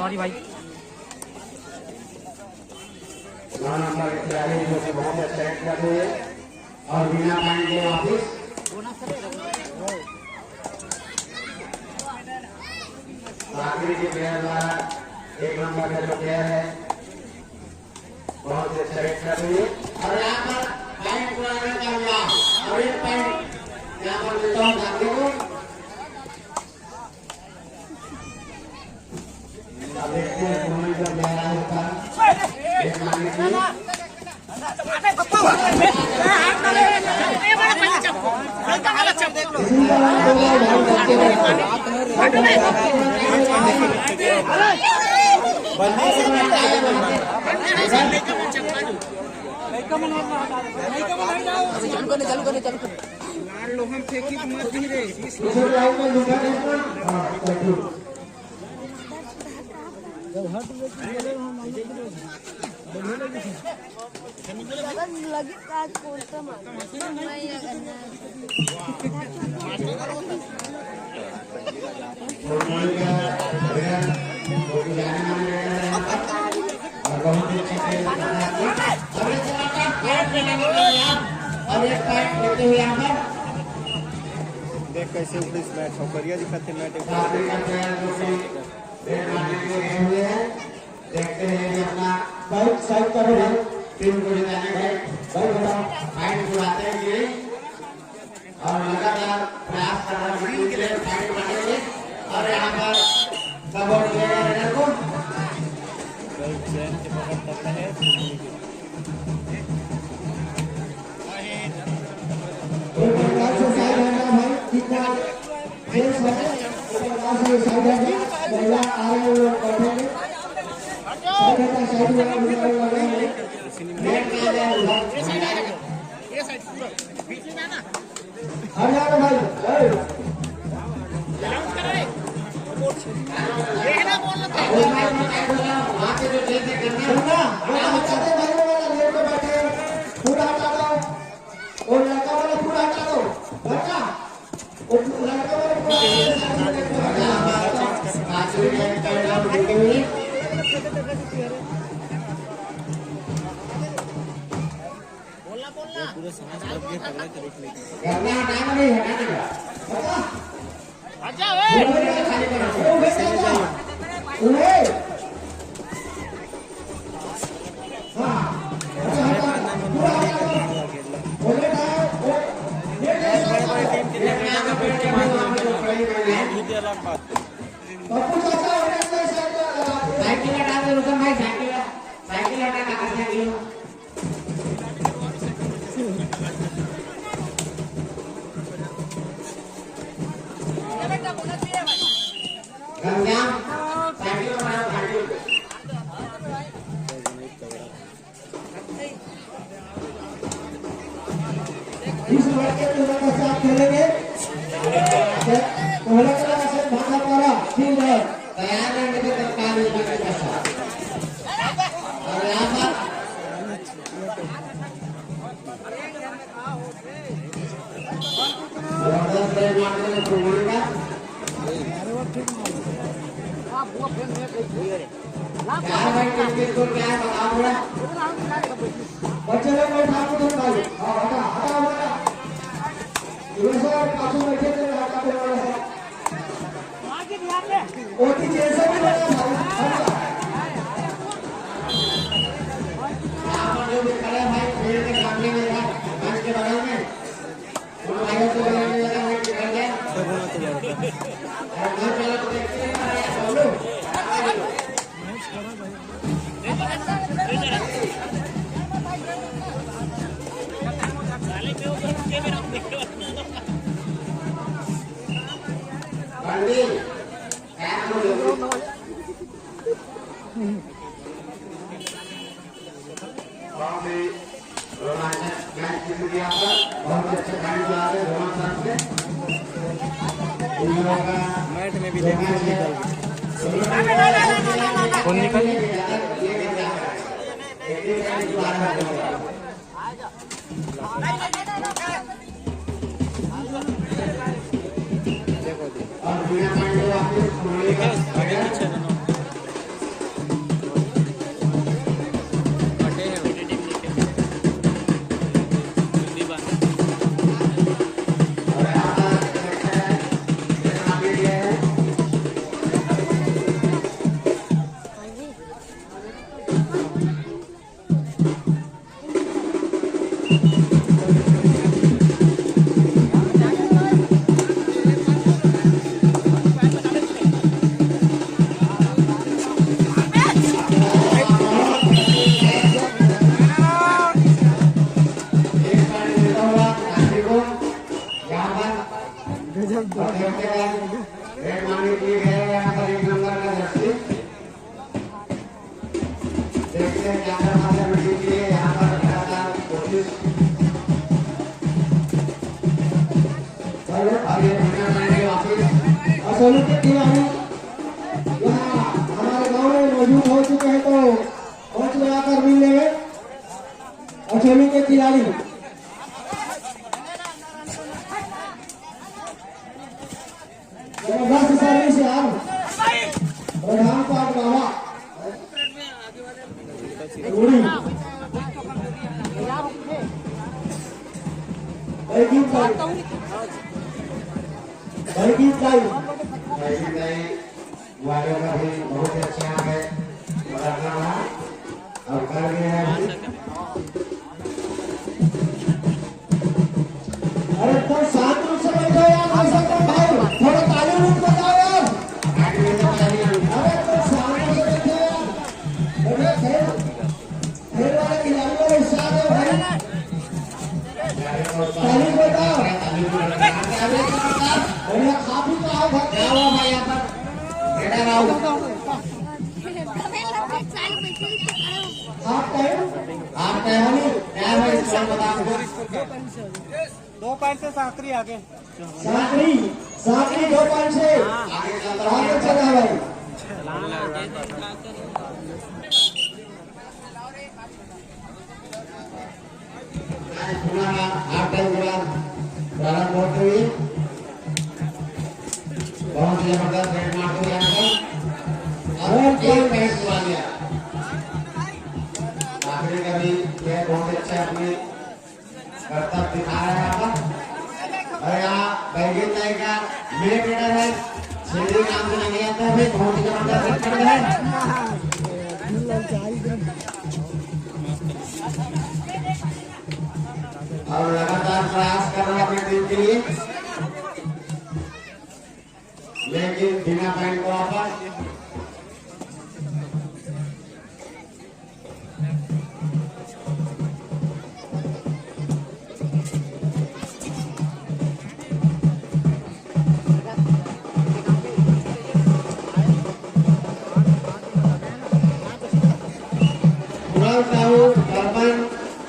Sorry भाई। 9 number के खिलाड़ी जो कि बहुत अच्छा एक्ट कर रहे हैं और बिना पॉइंट के वापिस आखिरी के प्लेयर द्वारा 1 नंबर का जो प्लेयर है बहुत अच्छा एक्ट कर रही है और यहाँ पर पॉइंट पूरा करने का और 1 पॉइंट यहाँ पर देता हूँ साथी को। अब देखते हैं टूर्नामेंट का प्लेयर होता है एक मांगे की lagi takut sama देख कैसे ऊपर इस मैच बढ़िया दिखाते मैच देखते हैं कि अपना बहुत साइड करो टीम को जिताने का बहुत बड़ा फाइट बुलाते हैं ये और लगातार प्रयास कर रहे हैं टीम के लिए फाइट बनाएंगे और यहाँ पर सपोर्ट किया जा रहा है को मैट में भी देखिए कौन निकल जाकर हमारे मीटिंग के लिए यहाँ पर लगातार कोशिश आगे बढ़ने वापस असली के खिलाड़ी यहाँ हमारे गांव में मौजूद हो चुके हैं, तो मंच में आकर मिल रहे असली के खिलाड़ी जबरदस्त सर्विस यार, प्रधान पाठ बाबा गोली वालों का भी बहुत अच्छा है और कर भी है। अरे तो सात रूप से बैठो यार, ऐसा तो भाई थोड़ा ताली रूप बताओ यार। अरे तो सात रूप से बैठो यार, बढ़िया खेल वाले खिलाड़ी वाले उत्साह है भाई, ताली बताओ। बढ़िया खा पी तो आओ घर क्या हुआ भाई यहाँ पर बेटा राव हाफ टाइम आप क्या है क्या भाई इस बार बता दो 2 पॉइंट से साकरी आगे साकरी साकरी 2 पॉइंट से आगे चल रहा आगे चला भाई। हाफ टाइम के बाद प्रारंभ होते हुए बहुत ही जबरदस्त रेड मारते हुए यहाँ पर और एक पैंट छुआ दिया। आखिरी का भी ये बहुत अच्छा अपने कर्तव्य दिखा रहा है यहाँ पर। और यहाँ बैगेट नाई का मेरे बेटा है श्री नाम से नहीं आता है, बहुत ही जबरदस्त है और लगातार प्रयास कर रहा है अपनी टीम के लिए, लेकिन बिना पॉइंट को वापस।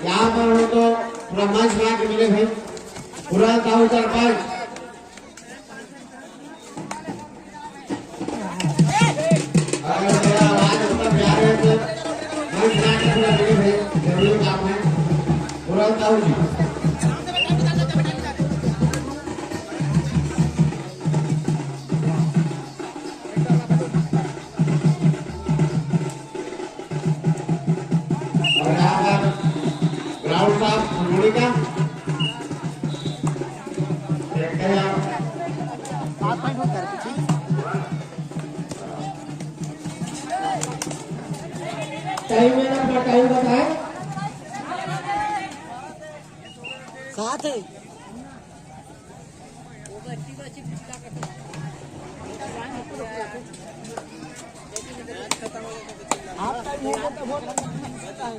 यहाँ पर हो तो पूरा मंच में आके मिले भाई, पूरा साहू सरपंच अगर मेरा आवाज उतना प्यार है तो मंच में आके पूरा मिले भाई, जरूरी काम है पूरा साहू जी। और यहाँ पर ग्राउंड साफ फुलमुड़ी का देखते हैं आप टाइम में ना अपना टाइम बताए। साथ है आप टाइम होगा तो बहुत लगता है,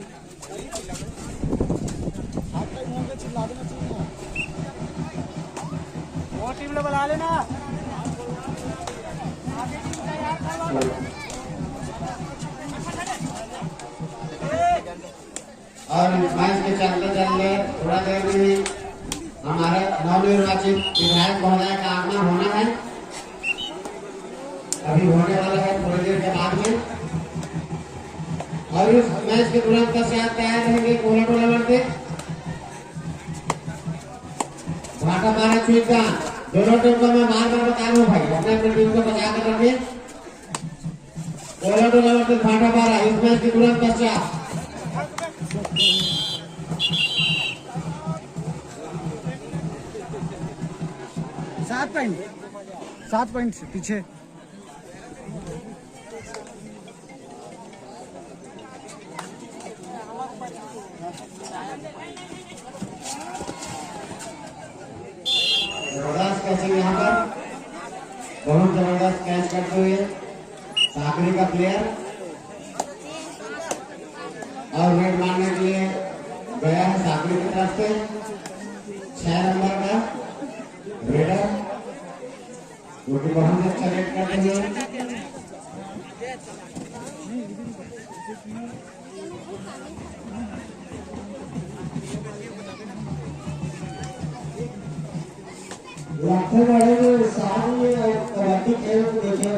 आप टाइम होगा चिल्ला देना चाहिए, वो टीम लोग बुला लेना। और मैच के चलते चलते थोड़ा देर में ही हमारे नवनिर्वाचित विधायक महोदय का आगमन होना है, अभी होने वाला है थोड़ी देर के बाद में। और इस मैच के तुरंत पश्चात तैयार रहेंगे कोला टोला लड़के भाटा मारा चुका। दोनों टीम को मैं बार बार बता रहा हूँ भाई, अपने अपनी टीम को बचा कर रखिए। कोला टोला लड़के भाटा मारा इस मैच के तुरंत पश्चात। सात पॉइंट से पीछे जबरदस्त कैचिंग यहाँ पर, बहुत जबरदस्त कैच करते हुए साकरी का प्लेयर और रेड मारने के लिए गया है साकरी की तरफ से 6 नंबर का रेडर, जो कि बहुत अच्छा रेड करते हुए लाठेवाड़े में सामने कबड्डी खेल देखे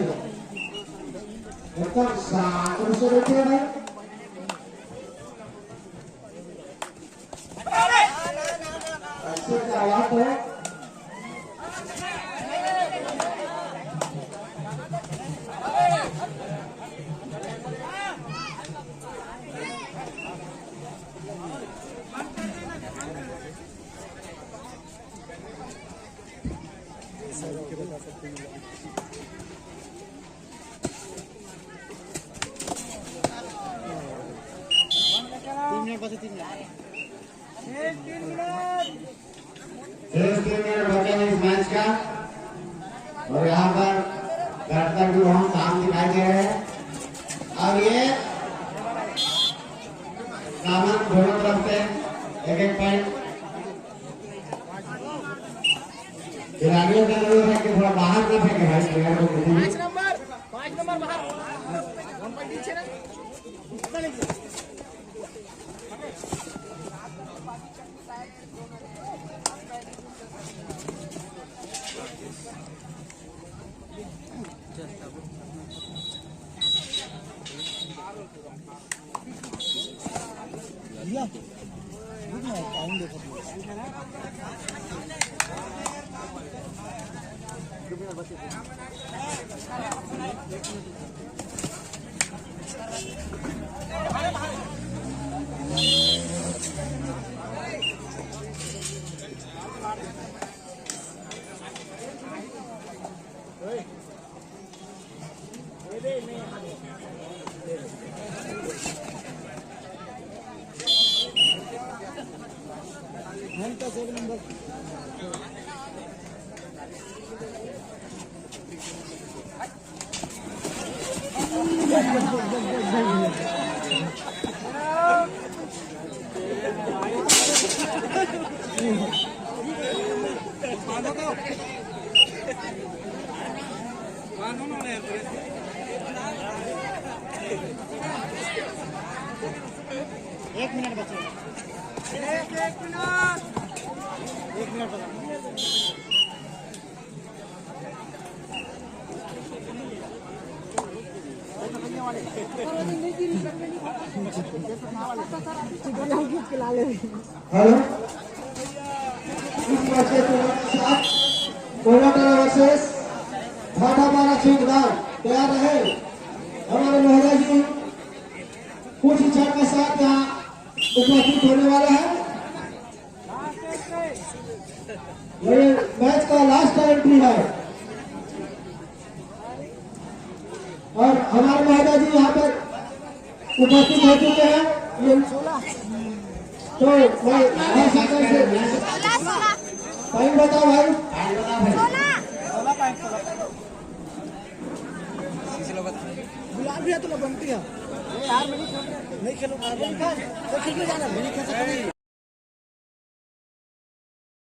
एकदम शांत से रहते हैं भाई ऐसे क्या बात है शेष 3 मिनट बचे हैं इस मैच का और यहाँ पर कर्तव्य भी बहुत साफ दिखाई दे रहे हैं। अब ये सामान दोनों तरफ से एक पॉइंट खिलाड़ियों का जरूरत है कि थोड़ा बाहर न फेंके भाई प्लेयर को किसी भी। 5 नंबर बाहर 1 पॉइंट पीछे ना टाइम देखो नंबर एक मिनट बचे एक मिनट हेलो इस मैच के साथ कोलाटाला वर्सेस भाटापारा छिंदगांव तैयार रहे। हमारे महोदय जी कुछ क्षण के साथ यहाँ उपस्थित होने वाले हैं। ये मैच का लास्ट एंट्री है और हमारे महोदय जी यहाँ पर उपस्थित हो चुके हैं। तो भाई टाइम बताओ भाई। गुलाब भी है तो बनती है यार नहीं खेलो खेल के जाना नहीं खेल सकते